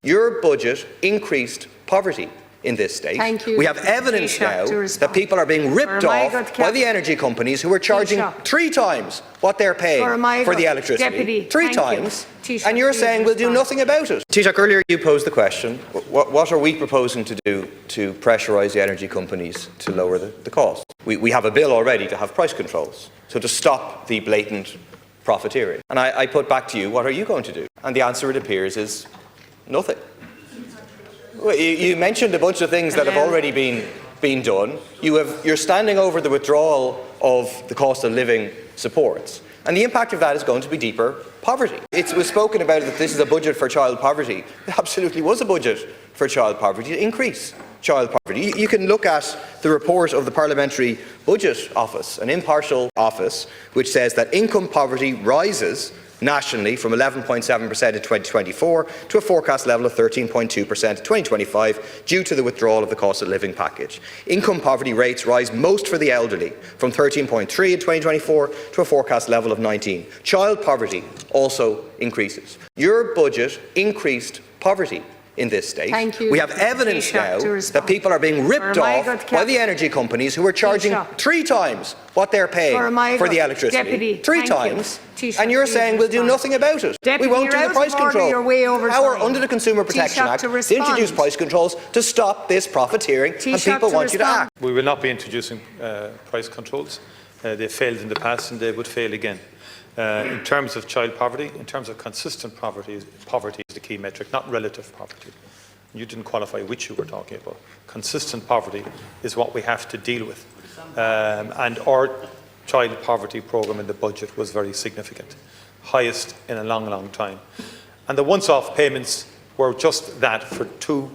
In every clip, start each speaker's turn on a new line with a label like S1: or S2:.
S1: Your budget increased poverty in this state. We have evidence now that people are being ripped off by the energy companies who are charging 3 times what they're paying for the electricity. 3 times. And you're saying we'll do nothing about it. Taoiseach, earlier you posed the question, what are we proposing to do to pressurise the energy companies to lower the cost? We have a bill already to have price controls, so to stop the blatant profiteering. And I put back to you, what are you going to do? And the answer, it appears, is nothing. Well, you mentioned a bunch of things that have already been done. You're standing over the withdrawal of the cost of living supports. And the impact of that is going to be deeper poverty. It was spoken about that this is a budget for child poverty. It absolutely was a budget for child poverty, to increase child poverty. You can look at the report of the Parliamentary Budget Office, an impartial office, which says that income poverty rises nationally from 11.7% in 2024 to a forecast level of 13.2% in 2025 due to the withdrawal of the cost of living package. Income poverty rates rise most for the elderly, from 13.3% in 2024 to a forecast level of 19%. Child poverty also increases. Your budget increased poverty in this state. We have evidence now that people are being ripped off by the energy companies who are charging 3 times what they're paying for the electricity. 3 times. And you're saying we'll do nothing about it. We won't do the price control. Power under the Consumer Protection Act to introduce price controls to stop this profiteering, and people want you to act.
S2: We will not be introducing price controls. They failed in the past and they would fail again. In terms of child poverty, in terms of consistent poverty is the key metric, not relative poverty. You didn't qualify which you were talking about. Consistent poverty is what we have to deal with. And our child poverty programme in the budget was very significant, highest in a long, long time. And the once-off payments were just that for 2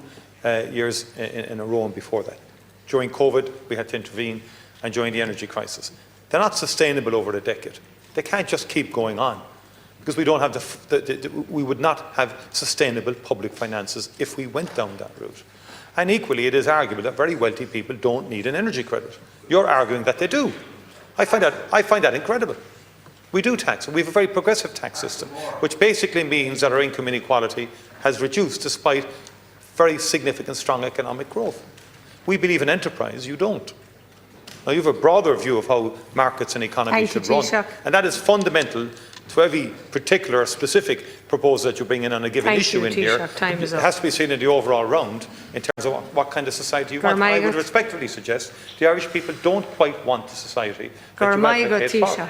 S2: years in a row and before that. During COVID, we had to intervene, and during the energy crisis. They're not sustainable over a decade. They can't just keep going on, because we don't have we would not have sustainable public finances if we went down that route. And equally, it is arguable that very wealthy people don't need an energy credit. You're arguing that they do. I find that incredible. We do tax, and we have a very progressive tax system, which basically means that our income inequality has reduced despite very significant, strong economic growth. We believe in enterprise, you don't. Now, you have a broader view of how markets and economies should run, and that is fundamental to every particular specific proposal that you bring in on a given issue in here. It has to be seen in the overall round in terms of what kind of society you want. I would respectfully suggest the Irish people don't quite want the society that you advocate for.